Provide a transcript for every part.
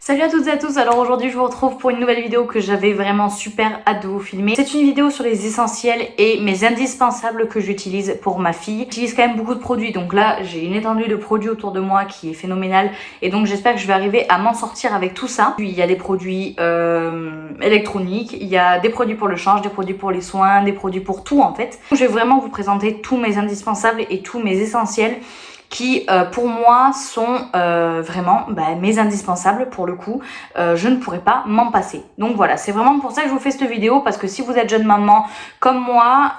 Salut à toutes et à tous, alors aujourd'hui je vous retrouve pour une nouvelle vidéo que j'avais vraiment super hâte de vous filmer. C'est une vidéo sur les essentiels et mes indispensables que j'utilise pour ma fille. J'utilise quand même beaucoup de produits, donc là j'ai une étendue de produits autour de moi qui est phénoménale et donc j'espère que je vais arriver à m'en sortir avec tout ça. Puis il y a des produits électroniques, il y a des produits pour le change, des produits pour les soins, des produits pour tout en fait. Je vais vraiment vous présenter tous mes indispensables et tous mes essentiels qui pour moi sont vraiment mes indispensables pour le coup. Je ne pourrais pas m'en passer. Donc voilà, c'est vraiment pour ça que je vous fais cette vidéo, parce que si vous êtes jeune maman comme moi,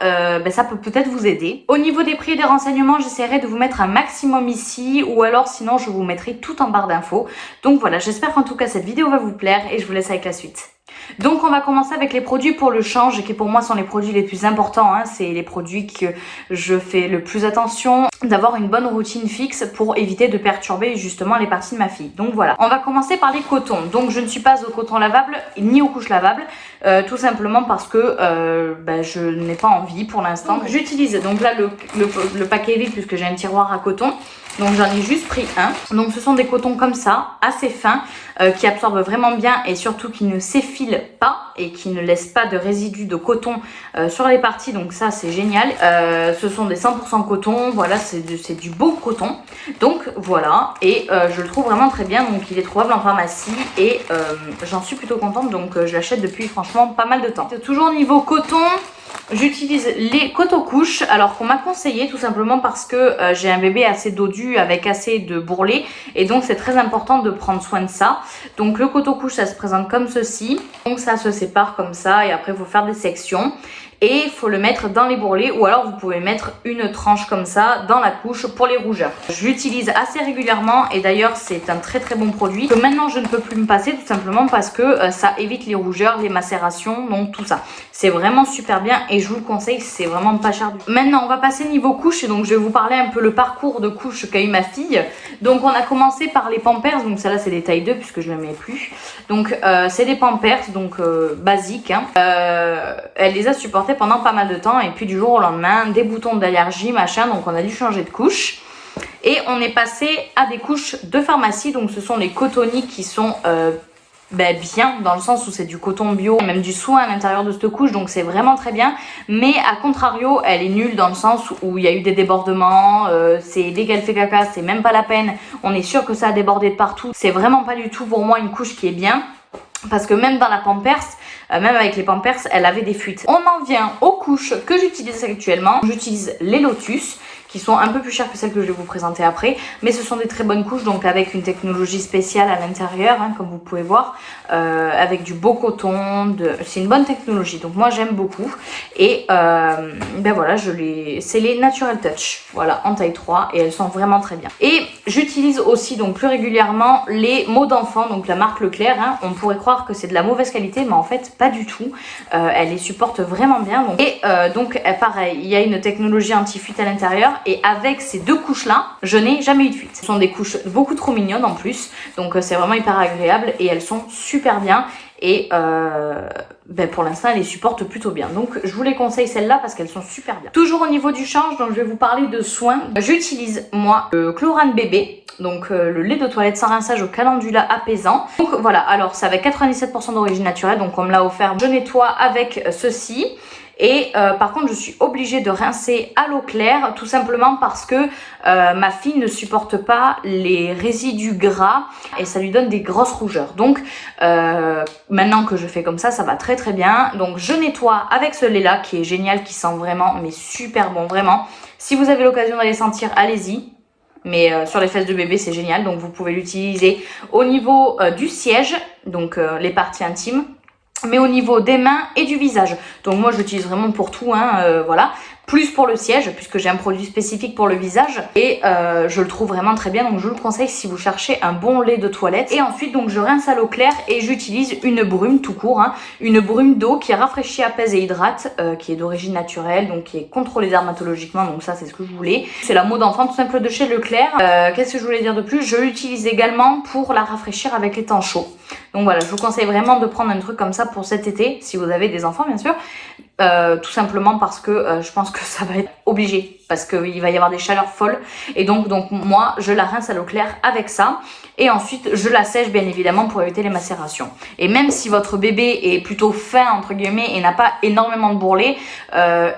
ça peut peut-être vous aider. Au niveau des prix et des renseignements, j'essaierai de vous mettre un maximum ici, ou alors sinon je vous mettrai tout en barre d'infos. Donc voilà, j'espère qu'en tout cas cette vidéo va vous plaire et je vous laisse avec la suite. Donc on va commencer avec les produits pour le change qui pour moi sont les produits les plus importants, hein. C'est les produits que je fais le plus attention d'avoir une bonne routine fixe pour éviter de perturber justement les parties de ma fille. Donc voilà, on va commencer par les cotons. Donc je ne suis pas au coton lavable ni aux couches lavables, tout simplement parce que je n'ai pas envie pour l'instant. J'utilise donc là le paquet vide puisque j'ai un tiroir à coton. Donc j'en ai juste pris un. Donc ce sont des cotons comme ça, assez fins, qui absorbent vraiment bien et surtout qui ne s'effilent pas et qui ne laissent pas de résidus de coton sur les parties. Donc ça c'est génial. Ce sont des 100% coton, voilà, c'est du beau coton. Donc voilà, et je le trouve vraiment très bien. Donc il est trouvable en pharmacie et j'en suis plutôt contente. Donc je l'achète depuis franchement pas mal de temps. Toujours niveau coton, j'utilise les coton-couches, alors qu'on m'a conseillé tout simplement parce que j'ai un bébé assez dodu avec assez de bourrelets et donc c'est très important de prendre soin de ça. Donc le coton-couche ça se présente comme ceci, donc ça se sépare comme ça et après il faut faire des sections. Et il faut le mettre dans les bourrelets ou alors vous pouvez mettre une tranche comme ça dans la couche pour les rougeurs. Je l'utilise assez régulièrement et d'ailleurs c'est un très très bon produit que maintenant je ne peux plus me passer tout simplement parce que ça évite les rougeurs, les macérations, donc tout ça. C'est vraiment super bien et je vous le conseille, c'est vraiment pas cher du tout. Maintenant on va passer niveau couche, donc je vais vous parler un peu le parcours de couche qu'a eu ma fille. Donc on a commencé par les Pampers, donc celle-là c'est des tailles 2 puisque je ne les mets plus. Donc c'est des Pampers, donc basiques, hein. Elle les a supportés pendant pas mal de temps et puis du jour au lendemain des boutons d'allergie machin, donc on a dû changer de couche et on est passé à des couches de pharmacie. Donc ce sont les cotoniques qui sont bien dans le sens où c'est du coton bio, même du soin à l'intérieur de cette couche, donc c'est vraiment très bien. Mais à contrario elle est nulle dans le sens où il y a eu des débordements, c'est dès qu'elle fait caca c'est même pas la peine, on est sûr que ça a débordé de partout. C'est vraiment pas du tout pour moi une couche qui est bien. Parce que même dans la Pampers, même avec les Pampers, elle avait des fuites. On en vient aux couches que j'utilise actuellement. J'utilise les Lotus, qui sont un peu plus chères que celles que je vais vous présenter après. Mais ce sont des très bonnes couches, donc avec une technologie spéciale à l'intérieur, hein, comme vous pouvez voir. Avec du beau coton, c'est une bonne technologie. Donc moi j'aime beaucoup. Et voilà, c'est les Natural Touch, voilà, en taille 3. Et elles sont vraiment très bien. Et j'utilise aussi donc plus régulièrement les Mots d'enfant, donc la marque Leclerc, hein. On pourrait croire que c'est de la mauvaise qualité, mais en fait pas du tout. Elle les supporte vraiment bien. Donc pareil, il y a une technologie anti-fuite à l'intérieur. Et avec ces deux couches là, je n'ai jamais eu de fuite. Ce sont des couches beaucoup trop mignonnes en plus. Donc c'est vraiment hyper agréable et elles sont super bien. Et pour l'instant elles les supportent plutôt bien. Donc je vous les conseille celles-là parce qu'elles sont super bien. Toujours au niveau du change, donc je vais vous parler de soins. J'utilise moi le Chlorane bébé. Donc le lait de toilette sans rinçage au calendula apaisant. Donc voilà, alors c'est avec 97% d'origine naturelle, donc on me l'a offert. Je nettoie avec ceci. Et par contre je suis obligée de rincer à l'eau claire, tout simplement parce que ma fille ne supporte pas les résidus gras et ça lui donne des grosses rougeurs. Donc maintenant que je fais comme ça va très très bien. Donc je nettoie avec ce lait là qui est génial, qui sent vraiment mais super bon, vraiment. Si vous avez l'occasion d'aller sentir, allez-y. Mais sur les fesses de bébé c'est génial, donc vous pouvez l'utiliser au niveau du siège, donc les parties intimes, mais au niveau des mains et du visage. Donc moi je l'utilise vraiment pour tout, hein, voilà. Plus pour le siège, puisque j'ai un produit spécifique pour le visage. Et je le trouve vraiment très bien, donc je vous le conseille si vous cherchez un bon lait de toilette. Et ensuite, donc je rince à l'eau claire et j'utilise une brume tout court, hein, une brume d'eau qui rafraîchit, apaise et hydrate, qui est d'origine naturelle, donc qui est contrôlée dermatologiquement, donc ça c'est ce que je voulais. C'est la Mot d'enfant tout simple de chez Leclerc. Qu'est-ce que je voulais dire de plus? Je l'utilise également pour la rafraîchir avec les temps chauds. Donc voilà, je vous conseille vraiment de prendre un truc comme ça pour cet été, si vous avez des enfants bien sûr. Tout simplement parce que je pense que ça va être obligé. parce qu'il va y avoir des chaleurs folles. Et donc moi, je la rince à l'eau claire avec ça. Et ensuite, je la sèche bien évidemment pour éviter les macérations. Et même si votre bébé est plutôt fin entre guillemets et n'a pas énormément de bourrelets,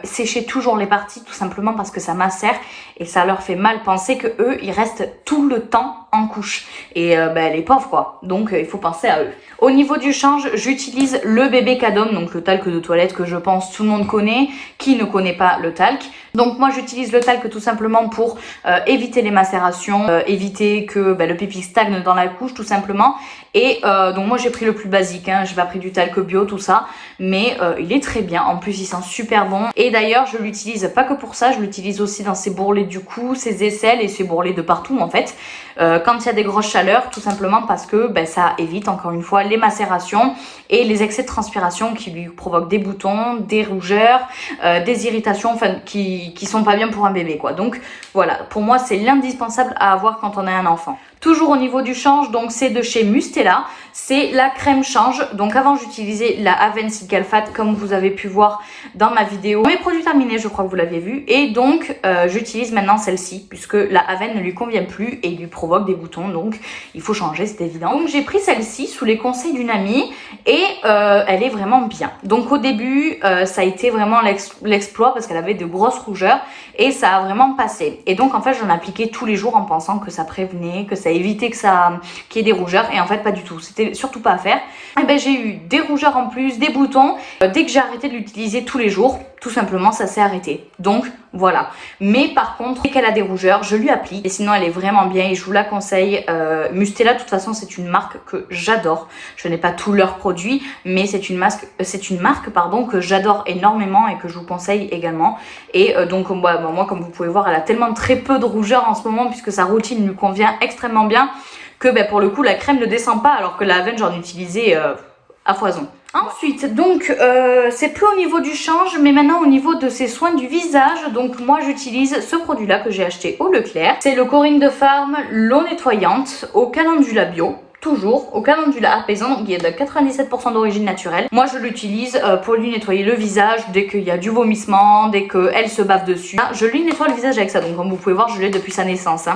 séchez toujours les parties tout simplement parce que ça macère et ça leur fait mal. Pensez que eux, ils restent tout le temps en couche. Et les pauvres quoi. Donc il faut penser à eux. Au niveau du change, j'utilise le bébé Cadom, donc le talc de toilette que je pense tout le monde connaît. Qui ne connaît pas le talc? Donc moi j'utilise le talc tout simplement pour éviter les macérations, éviter que le pipi stagne dans la couche tout simplement. Et donc moi j'ai pris le plus basique, hein, j'ai pas pris du talc bio tout ça, mais il est très bien, en plus il sent super bon. Et d'ailleurs je l'utilise pas que pour ça, je l'utilise aussi dans ses bourrelets du cou, ses aisselles et ses bourrelets de partout en fait. Quand il y a des grosses chaleurs, tout simplement parce que ça évite encore une fois les macérations et les excès de transpiration qui lui provoquent des boutons, des rougeurs, des irritations, enfin qui sont pas bien pour un bébé quoi. Donc voilà, pour moi c'est l'indispensable à avoir quand on a un enfant. Toujours au niveau du change, donc c'est de chez Mustela, c'est la crème change. Donc avant j'utilisais la Aven Cicalfate comme vous avez pu voir dans ma vidéo. Mes produits terminés, je crois que vous l'aviez vu. Et donc j'utilise maintenant celle-ci puisque la Aven ne lui convient plus et lui provoque des boutons. Donc il faut changer, c'est évident. Donc j'ai pris celle-ci sous les conseils d'une amie et elle est vraiment bien. Donc au début ça a été vraiment l'exploit parce qu'elle avait de grosses rougeurs et ça a vraiment passé. Et donc en fait j'en appliquais tous les jours en pensant que ça prévenait, que ça évitait qu'il y ait des rougeurs et en fait pas du tout, c'était surtout pas à faire. Et j'ai eu des rougeurs en plus, des boutons, dès que j'ai arrêté de l'utiliser tous les jours, tout simplement ça s'est arrêté. Donc voilà, mais par contre dès qu'elle a des rougeurs je lui applique et sinon elle est vraiment bien et je vous la conseille. Mustela de toute façon c'est une marque que j'adore, je n'ai pas tous leurs produits mais c'est une marque pardon, que j'adore énormément et que je vous conseille également. Et donc moi comme vous pouvez voir elle a tellement très peu de rougeurs en ce moment puisque sa routine lui convient extrêmement bien que pour le coup la crème ne descend pas alors que la Aven j'en utilisais à foison. Ensuite, donc, c'est plus au niveau du change, mais maintenant au niveau de ses soins du visage. Donc, moi, j'utilise ce produit-là que j'ai acheté au Leclerc. C'est le Corinne de Farm, l'eau nettoyante au calendula bio. Toujours au calendula apaisant, donc il y a de 97% d'origine naturelle. Moi je l'utilise pour lui nettoyer le visage dès qu'il y a du vomissement, dès qu'elle se bave dessus. Je lui nettoie le visage avec ça, donc comme vous pouvez voir je l'ai depuis sa naissance.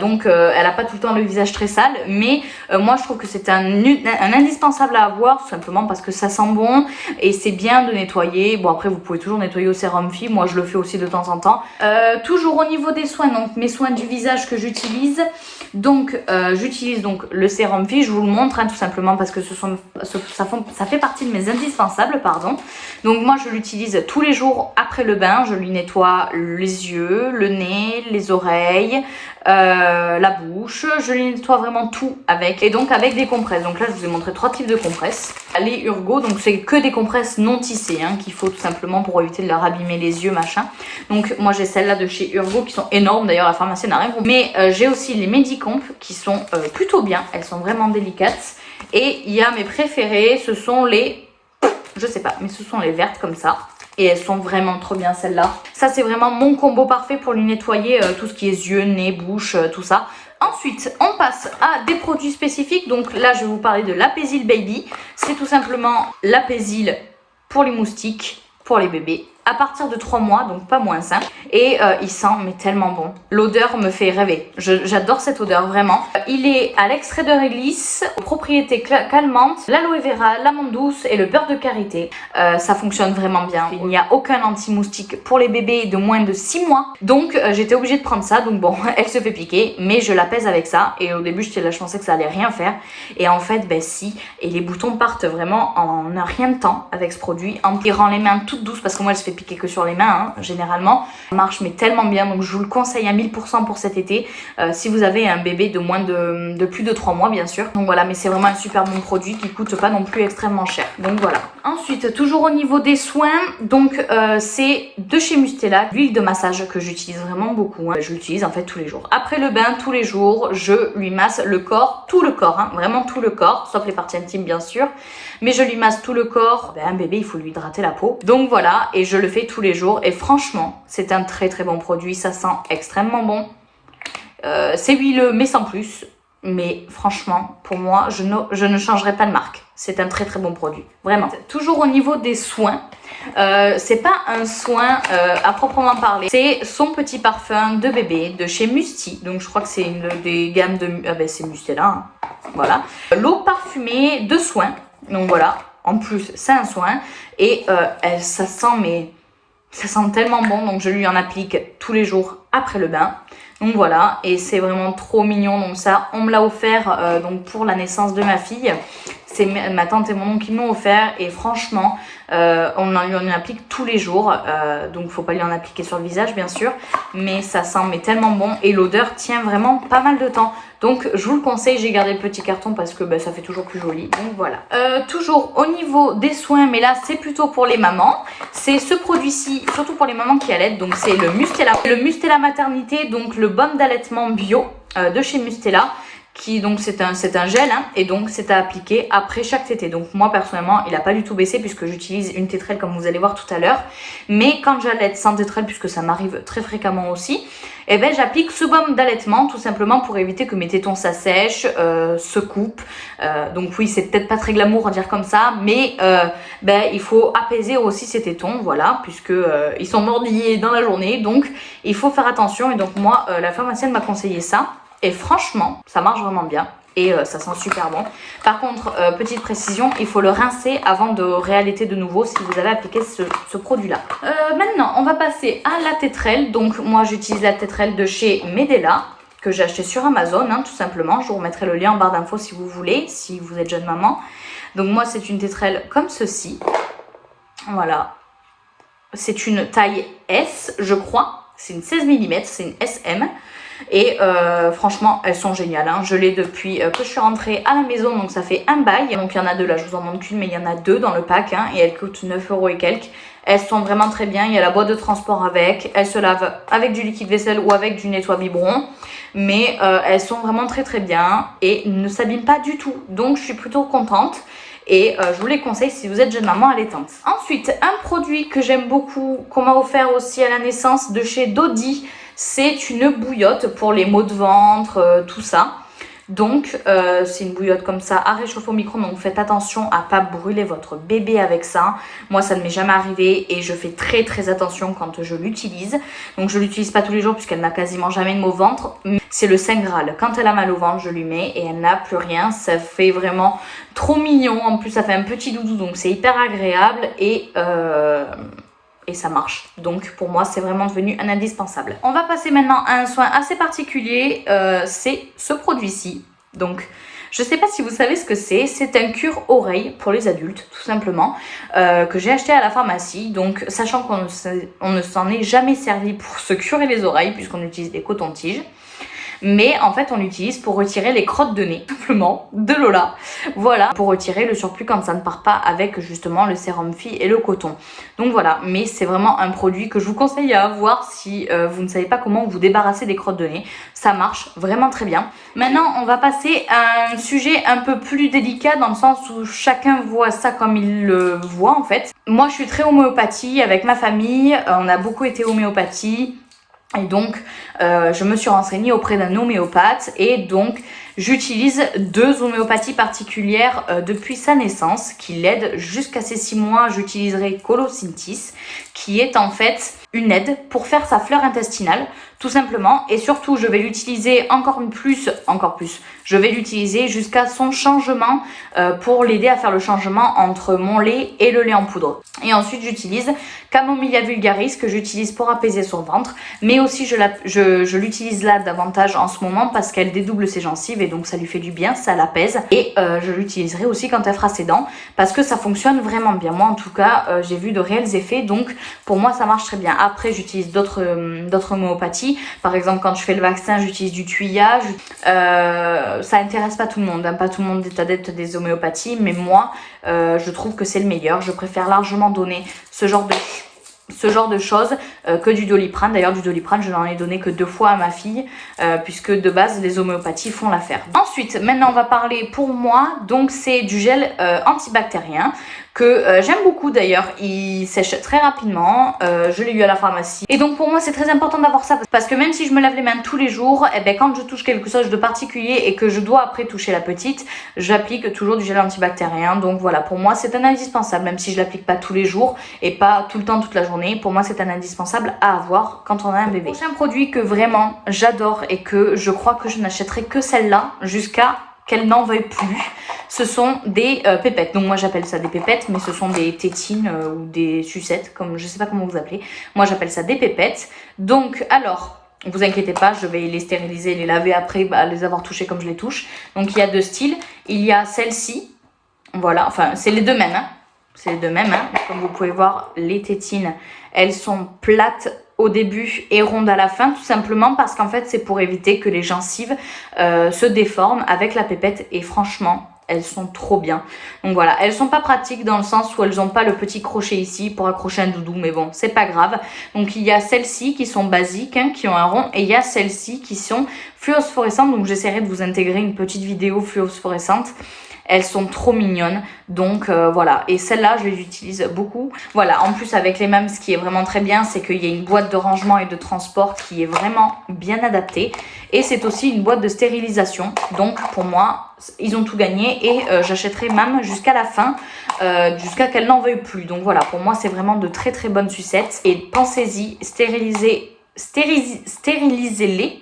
Donc elle a pas tout le temps le visage très sale, mais moi je trouve que c'est un indispensable à avoir, tout simplement parce que ça sent bon et c'est bien de nettoyer. Bon après vous pouvez toujours nettoyer au sérum Phi, moi je le fais aussi de temps en temps. Toujours au niveau des soins, donc mes soins du visage que j'utilise. Donc j'utilise donc le sérum Phi, je vous le montre tout simplement parce que ça fait partie de mes indispensables, pardon. Donc moi je l'utilise tous les jours après le bain, je lui nettoie les yeux, le nez, les oreilles, la bouche, je lui nettoie vraiment tout avec. Et donc avec des compresses, donc là je vous ai montré 3 types de compresses. Les Urgo, donc c'est que des compresses non tissées qu'il faut tout simplement pour éviter de leur abîmer les yeux machin. Donc moi j'ai celles-là de chez Urgo qui sont énormes, d'ailleurs la pharmacienne n'a rien compris. Mais j'ai aussi les Medicomp qui sont plutôt bien, elles sont vraiment délicates. Et il y a mes préférées, ce sont les, je sais pas, mais ce sont les vertes comme ça. Et elles sont vraiment trop bien celles-là. Ça c'est vraiment mon combo parfait pour lui nettoyer tout ce qui est yeux, nez, bouche, tout ça. Ensuite, on passe à des produits spécifiques. Donc là, je vais vous parler de l'Apaisil Baby. C'est tout simplement l'Apaisil pour les moustiques, pour les bébés. À partir de 3 mois, donc pas moins 5. Et il sent mais tellement bon. L'odeur me fait rêver. J'adore cette odeur, vraiment. Il est à l'extrait de réglisse, aux propriétés calmantes, l'aloe vera, l'amande douce et le beurre de karité. Ça fonctionne vraiment bien. Il n'y a aucun anti-moustique pour les bébés de moins de 6 mois. Donc j'étais obligée de prendre ça. Donc bon, elle se fait piquer, mais je l'apaise avec ça. Et au début, j'étais là, je pensais que ça allait rien faire. Et en fait, si. Et les boutons partent vraiment en rien de temps avec ce produit. Il rend les mains toutes douces parce que moi, elle se fait piquer que sur les mains généralement. Ça marche mais tellement bien, donc je vous le conseille à 1000% pour cet été si vous avez un bébé de moins de plus de 3 mois bien sûr. Donc voilà, mais c'est vraiment un super bon produit qui coûte pas non plus extrêmement cher. Donc voilà. Ensuite, toujours au niveau des soins, donc c'est de chez Mustela, l'huile de massage que j'utilise vraiment beaucoup. Je l'utilise en fait tous les jours. Après le bain, tous les jours, je lui masse le corps, tout le corps, vraiment tout le corps, sauf les parties intimes bien sûr. Mais je lui masse tout le corps. Un bébé, il faut lui hydrater la peau. Donc voilà, et je le fais tous les jours. Et franchement, c'est un très très bon produit. Ça sent extrêmement bon. C'est huileux, mais sans plus. mais franchement, pour moi, je ne changerai pas de marque. C'est un très très bon produit, vraiment. Toujours au niveau des soins, c'est pas un soin à proprement parler, c'est son petit parfum de bébé de chez Musti. Donc je crois que c'est une des gammes de... Ah ben c'est Mustela, hein. Voilà. L'eau parfumée de soin, donc voilà. En plus, c'est un soin et ça sent tellement bon, donc je lui en applique tous les jours après le bain. Donc voilà, et c'est vraiment trop mignon. Donc ça, on me l'a offert donc pour la naissance de ma fille. C'est ma tante et mon oncle qui m'ont offert et franchement, on lui en applique tous les jours. Donc faut pas lui en appliquer sur le visage bien sûr, mais ça sent tellement bon et l'odeur tient vraiment pas mal de temps. Donc je vous le conseille, j'ai gardé le petit carton parce que ça fait toujours plus joli. Donc voilà. Toujours au niveau des soins, mais là c'est plutôt pour les mamans. C'est ce produit-ci, surtout pour les mamans qui allaitent. Donc c'est le Mustela. Le Mustela Maternité, donc le baume d'allaitement bio de chez Mustela. Qui donc c'est un gel hein, et donc c'est à appliquer après chaque tétée. Donc moi personnellement il n'a pas du tout baissé puisque j'utilise une tétrelle comme vous allez voir tout à l'heure. Mais quand j'allaite sans tétrelle, puisque ça m'arrive très fréquemment aussi, et ben j'applique ce baume d'allaitement tout simplement pour éviter que mes tétons s'assèchent, se coupent. Donc oui, c'est peut-être pas très glamour à dire comme ça, mais il faut apaiser aussi ces tétons, voilà, puisque ils sont mordillés dans la journée, donc il faut faire attention. Et donc moi la pharmacienne m'a conseillé ça. Et franchement, ça marche vraiment bien et ça sent super bon. Par contre, petite précision, il faut le rincer avant de réallaiter de nouveau si vous avez appliqué ce produit-là. Maintenant, on va passer à la tétrelle. Donc moi, j'utilise la tétrelle de chez Medela que j'ai acheté sur Amazon, hein, tout simplement. Je vous remettrai le lien en barre d'infos si vous voulez, si vous êtes jeune maman. Donc moi, c'est une tétrelle comme ceci. Voilà. C'est une taille S, je crois. C'est une 16 mm, c'est une SM. Et franchement elles sont géniales hein. Je l'ai depuis que je suis rentrée à la maison, donc ça fait un bail. Donc il y en a deux là, je vous en montre qu'une, mais il y en a deux dans le pack hein, et elles coûtent 9 € et quelques. Elles sont vraiment très bien, il y a la boîte de transport avec. Elles se lavent avec du liquide vaisselle ou avec du nettoie biberon. Mais elles sont vraiment très très bien et ne s'abîment pas du tout. Donc je suis plutôt contente. Et je vous les conseille si vous êtes jeune maman allaitante. Ensuite, un produit que j'aime beaucoup, qu'on m'a offert aussi à la naissance de chez Dodi. C'est une bouillotte pour les maux de ventre, tout ça. Donc c'est une bouillotte comme ça à réchauffer au micro, donc faites attention à pas brûler votre bébé avec ça. Moi ça ne m'est jamais arrivé et je fais très très attention quand je l'utilise. Donc je l'utilise pas tous les jours puisqu'elle n'a quasiment jamais de maux au ventre. C'est le Saint Graal. Quand elle a mal au ventre, je lui mets et elle n'a plus rien. Ça fait vraiment trop mignon. En plus ça fait un petit doudou, donc c'est hyper agréable et ça marche. Donc pour moi c'est vraiment devenu un indispensable. On va passer maintenant à un soin assez particulier, c'est ce produit-ci. Donc je sais pas si vous savez ce que c'est un cure-oreille pour les adultes tout simplement, que j'ai acheté à la pharmacie. Donc sachant qu'on ne s'en est jamais servi pour se curer les oreilles puisqu'on utilise des cotons-tiges. Mais en fait on l'utilise pour retirer les crottes de nez, simplement, de Lola. Voilà, pour retirer le surplus quand ça ne part pas avec justement le sérum fille et le coton. Donc voilà, mais c'est vraiment un produit que je vous conseille à avoir si vous ne savez pas comment vous débarrasser des crottes de nez. Ça marche vraiment très bien. Maintenant on va passer à un sujet un peu plus délicat dans le sens où chacun voit ça comme il le voit en fait. Moi je suis très homéopathie avec ma famille, on a beaucoup été homéopathie. Et donc je me suis renseignée auprès d'un homéopathe et donc j'utilise deux homéopathies particulières depuis sa naissance qui l'aident jusqu'à ses 6 mois. J'utiliserai Colosynthis qui est en fait une aide pour faire sa fleur intestinale tout simplement, et surtout je vais l'utiliser encore plus, je vais l'utiliser jusqu'à son changement pour l'aider à faire le changement entre mon lait et le lait en poudre. Et ensuite j'utilise Camomilia vulgaris que j'utilise pour apaiser son ventre, mais aussi je l'utilise là davantage en ce moment parce qu'elle dédouble ses gencives et donc ça lui fait du bien, ça l'apaise. Et je l'utiliserai aussi quand elle fera ses dents parce que ça fonctionne vraiment bien. Moi en tout cas j'ai vu de réels effets, donc pour moi ça marche très bien. Après j'utilise d'autres homéopathies. Par exemple quand je fais le vaccin j'utilise du tuyage. Ça intéresse pas tout le monde, hein. Pas tout le monde est adepte des homéopathies, mais moi je trouve que c'est le meilleur. Je préfère largement donner ce genre de choses que du Doliprane. D'ailleurs du Doliprane je n'en ai donné que 2 fois à ma fille puisque de base les homéopathies font l'affaire. Ensuite maintenant on va parler pour moi, donc c'est du gel antibactérien que j'aime beaucoup d'ailleurs, il sèche très rapidement, je l'ai eu à la pharmacie. Et donc pour moi c'est très important d'avoir ça parce que même si je me lave les mains tous les jours, et ben quand je touche quelque chose de particulier et que je dois après toucher la petite, j'applique toujours du gel antibactérien. Donc voilà, pour moi c'est un indispensable, même si je l'applique pas tous les jours et pas tout le temps toute la journée. Pour moi c'est un indispensable à avoir quand on a un bébé. Le prochain produit que vraiment j'adore et que je crois que je n'achèterai que celle-là jusqu'à qu'elle n'en veuille plus, ce sont des pépettes. Donc moi j'appelle ça des pépettes, mais ce sont des tétines ou des sucettes, comme je sais pas comment vous appelez. Moi j'appelle ça des pépettes. Donc alors, vous inquiétez pas, je vais les stériliser, les laver après, les avoir touchées comme je les touche. Donc il y a 2 styles. Il y a celle-ci, voilà, enfin c'est les 2 mêmes, hein. C'est les 2 mêmes, hein. Comme vous pouvez voir, les tétines, elles sont plates au début et ronde à la fin, tout simplement parce qu'en fait c'est pour éviter que les gencives se déforment avec la pépette. Et franchement elles sont trop bien. Donc voilà, elles sont pas pratiques dans le sens où elles ont pas le petit crochet ici pour accrocher un doudou, mais bon c'est pas grave. Donc il y a celles-ci qui sont basiques, hein, qui ont un rond, et il y a celles-ci qui sont phosphorescentes. Donc j'essaierai de vous intégrer une petite vidéo phosphorescente. Elles sont trop mignonnes, donc voilà. Et celles-là, je les utilise beaucoup. Voilà, en plus avec les mêmes, ce qui est vraiment très bien, c'est qu'il y a une boîte de rangement et de transport qui est vraiment bien adaptée. Et c'est aussi une boîte de stérilisation. Donc pour moi, ils ont tout gagné et j'achèterai même jusqu'à la fin, jusqu'à qu'elles n'en veuillent plus. Donc voilà, pour moi, c'est vraiment de très très bonnes sucettes. Et pensez-y, stérilisez-les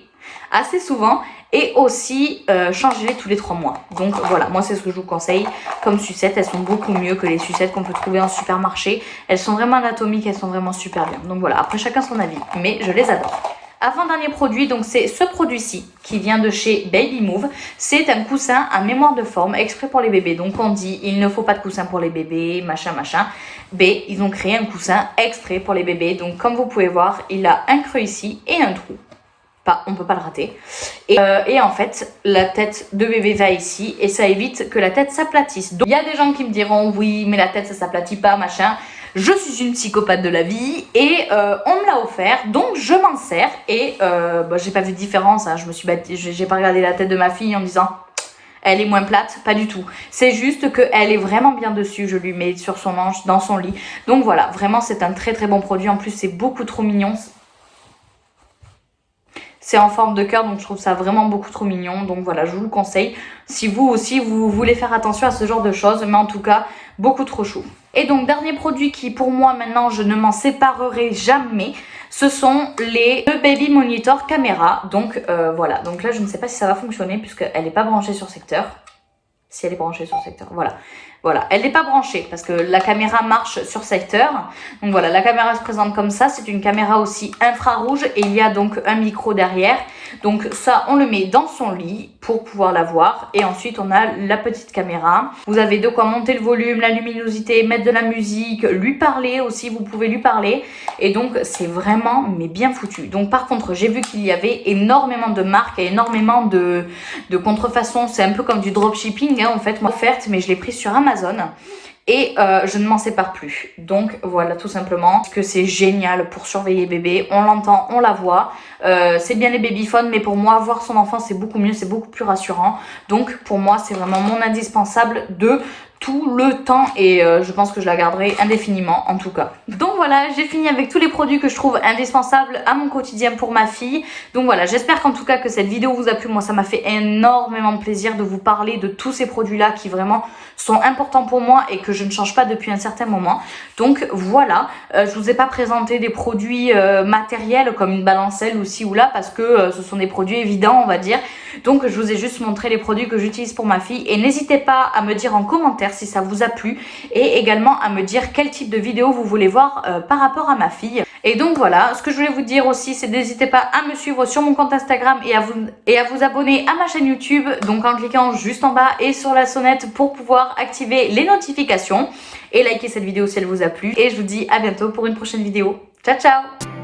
assez souvent. Et aussi changez-les tous les 3 mois. Donc voilà, moi c'est ce que je vous conseille comme sucettes. Elles sont beaucoup mieux que les sucettes qu'on peut trouver en supermarché. Elles sont vraiment anatomiques, elles sont vraiment super bien. Donc voilà, après chacun son avis, mais je les adore. Avant-dernier produit, donc c'est ce produit-ci qui vient de chez Baby Move. C'est un coussin à mémoire de forme exprès pour les bébés. Donc on dit il ne faut pas de coussin pour les bébés, machin machin. B, ils ont créé un coussin exprès pour les bébés. Donc comme vous pouvez voir, il a un creux ici et un trou. On ne peut pas le rater. Et en fait, la tête de bébé va ici et ça évite que la tête s'aplatisse. Donc il y a des gens qui me diront oui, mais la tête ça s'aplatit pas, machin. Je suis une psychopathe de la vie et on me l'a offert, donc je m'en sers. Et j'ai pas vu de différence, hein. J'ai pas regardé la tête de ma fille en disant elle est moins plate, pas du tout. C'est juste qu'elle est vraiment bien dessus, je lui mets sur son manche, dans son lit. Donc voilà, vraiment c'est un très très bon produit. En plus c'est beaucoup trop mignon. C'est en forme de cœur, donc je trouve ça vraiment beaucoup trop mignon. Donc voilà, je vous le conseille. Si vous aussi, vous voulez faire attention à ce genre de choses. Mais en tout cas, beaucoup trop chou. Et donc, dernier produit qui, pour moi, maintenant, je ne m'en séparerai jamais. Ce sont les Baby Monitor Caméra. Donc voilà, donc là, je ne sais pas si ça va fonctionner puisqu'elle n'est pas branchée sur secteur. Si elle est branchée sur secteur, voilà. Voilà, elle n'est pas branchée parce que la caméra marche sur secteur. Donc voilà, la caméra se présente comme ça. C'est une caméra aussi infrarouge et il y a donc un micro derrière. Donc ça, on le met dans son lit pour pouvoir la voir. Et ensuite, on a la petite caméra. Vous avez de quoi monter le volume, la luminosité, mettre de la musique, lui parler aussi. Vous pouvez lui parler. Et donc, c'est vraiment, mais bien foutu. Donc par contre, j'ai vu qu'il y avait énormément de marques et énormément de contrefaçons. C'est un peu comme du dropshipping, hein, en fait, moi, offerte, mais je l'ai prise sur Amazon. Et je ne m'en sépare plus. Donc voilà, tout simplement, que c'est génial pour surveiller bébé. On l'entend, on la voit. C'est bien les babyphones, mais pour moi, voir son enfant, c'est beaucoup mieux, c'est beaucoup plus rassurant. Donc pour moi, c'est vraiment mon indispensable de tout le temps et je pense que je la garderai indéfiniment en tout cas. Donc voilà, j'ai fini avec tous les produits que je trouve indispensables à mon quotidien pour ma fille. Donc voilà, j'espère qu'en tout cas que cette vidéo vous a plu. Moi ça m'a fait énormément plaisir de vous parler de tous ces produits là qui vraiment sont importants pour moi et que je ne change pas depuis un certain moment. Donc voilà, je vous ai pas présenté des produits matériels comme une balancelle ou ci ou là parce que ce sont des produits évidents on va dire. Donc je vous ai juste montré les produits que j'utilise pour ma fille et n'hésitez pas à me dire en commentaire si ça vous a plu et également à me dire quel type de vidéo vous voulez voir par rapport à ma fille. Et donc voilà, ce que je voulais vous dire aussi, c'est n'hésitez pas à me suivre sur mon compte Instagram et à vous abonner à ma chaîne YouTube, donc en cliquant juste en bas et sur la sonnette pour pouvoir activer les notifications et liker cette vidéo si elle vous a plu. Et je vous dis à bientôt pour une prochaine vidéo. Ciao ciao!